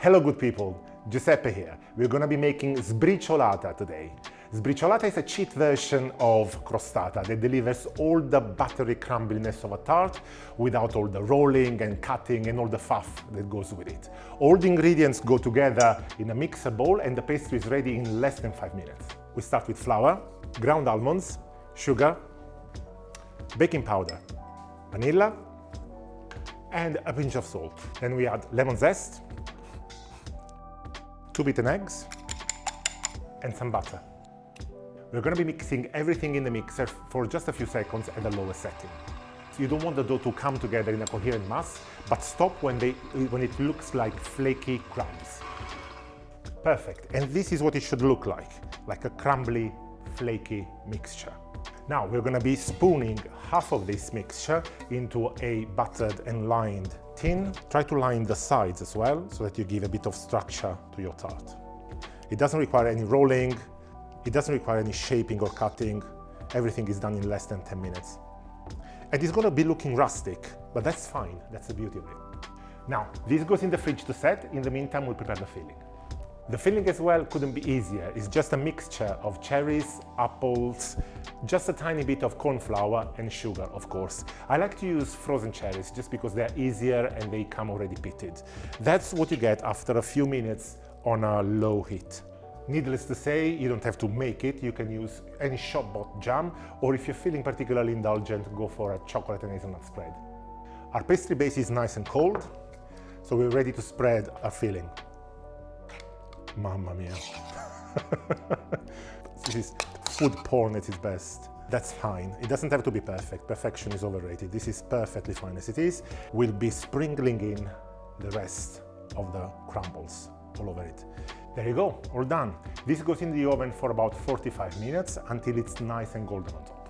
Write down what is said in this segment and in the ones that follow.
Hello good people, Giuseppe here. We're gonna be making sbriciolata today. Sbriciolata is a cheat version of crostata that delivers all the buttery crumbliness of a tart without all the rolling and cutting and all the faff that goes with it. All the ingredients go together in a mixer bowl and the pastry is ready in less than 5 minutes. We start with flour, ground almonds, sugar, baking powder, vanilla, and a pinch of salt. Then we add lemon zest, 2 beaten eggs, and some butter. We're going to be mixing everything in the mixer for just a few seconds at the lowest setting. So you don't want the dough to come together in a coherent mass, but stop when it looks like flaky crumbs. Perfect, and this is what it should look like a crumbly, flaky mixture. Now we're going to be spooning half of this mixture into a buttered and lined tin. Try to line the sides as well, so that you give a bit of structure to your tart. It doesn't require any rolling, it doesn't require any shaping or cutting. Everything is done in less than 10 minutes. And it's going to be looking rustic, but that's fine, that's the beauty of it. Now, this goes in the fridge to set. In the meantime, we'll prepare the filling. The filling as well couldn't be easier. It's just a mixture of cherries, apples, just a tiny bit of corn flour and sugar, of course. I like to use frozen cherries just because they're easier and they come already pitted. That's what you get after a few minutes on a low heat. Needless to say, you don't have to make it. You can use any shop-bought jam, or if you're feeling particularly indulgent, go for a chocolate and hazelnut spread. Our pastry base is nice and cold, so we're ready to spread our filling. Mamma mia. This is food porn at its best. That's fine. It doesn't have to be perfect. Perfection is overrated. This is perfectly fine as it is. We'll be sprinkling in the rest of the crumbles all over it. There you go, all done. This goes in the oven for about 45 minutes until it's nice and golden on top.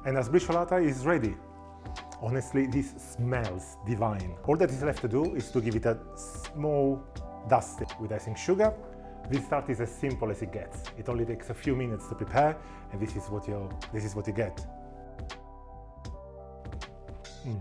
And our sbriciolata is ready. Honestly, this smells divine. All that is left to do is to give it a small dusting with icing sugar. This tart is as simple as it gets. It only takes a few minutes to prepare, and this is what you get. Mm.